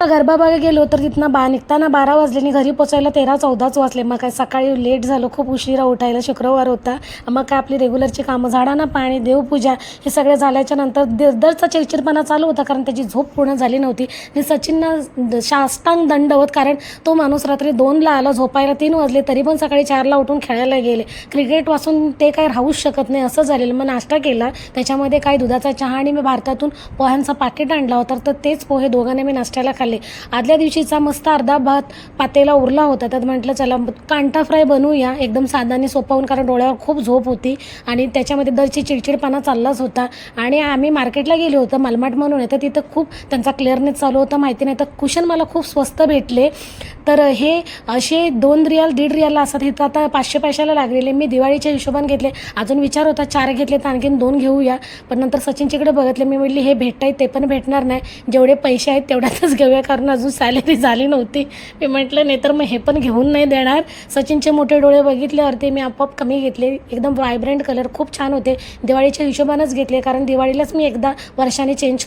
गरबा बघायला गेलो तर तिथनं निघताना 12 वाजले आणि घरी पोचायला 13-14च वाजले. मग काय सकाळी लेट झालं, खूप उशिरा उठायला, शुक्रवार होता. मग काय आपली रेग्युलरची कामं, झाडांना पाणी, देवपूजा हे सगळं झाल्याच्या नंतर दरचा चिडचिडपणा चालू होता, कारण त्याची झोप पूर्ण झाली नव्हती. आणि सचिननं साष्टांग दंडवत, कारण तो माणूस रात्री 2ला आला, झोपायला 3 वाजले, तरी पण सकाळी 4ला उठून खेळायला गेले. क्रिकेटपासून ते काही राहूच शकत नाही असं झालेलं. मग नाश्ता केला, त्याच्यामध्ये काय दुधाचा चहा आणि मी भारतातून पोह्यांचा पाकिट आणला होता, तर तेच पोहे दोघांनी मी नाश्त्याला खाल्ले. आदल्या दिवशीचा मस्त अर्धा भात पातेला उरला होता, त्यात म्हटलं चला कांटा फ्राय बनवूया एकदम साधा आणि सोपावून, कारण डोळ्यावर खूप झोप होती आणि त्याच्यामध्ये दरची चिडचिडपणा चाललाच होता. आणि आम्ही मार्केटला गेलो होतो, मालमाट म्हणून आहे, तर तिथं खूप त्यांचा क्लिअरनेस चालू होता, माहिती नाही. तर कुशन मला खूप स्वस्त भेटले. तर हे असे 2 रियाल 1.5 रियालला असतात, इथं आता 500 पैशाला लागलेले. मी दिवाळीच्या हिशोबाने घेतले. अजून विचार होता 4 घेतले तर आणखीन 2 घेऊया, पण नंतर सचिनच्याकडे बघितले. मी म्हटली हे भेटताय ते पण भेटणार नाही, जेवढे पैसे आहेत तेवढ्यातच घेऊया, कारण अजून सॅलरी झाली नव्हती. मी म्हटलं नाही तर मग हे पण घेऊन नाही देणार. सचिनचे मोठे डोळे बघितल्यावरती मी आपोआप कमी घेतले. एकदम व्हायब्रंट कलर खूप छान होते. दिवाळीच्या हिशोबानेच घेतले, कारण दिवाळीलाच मी एकदा वर्षाने चेंज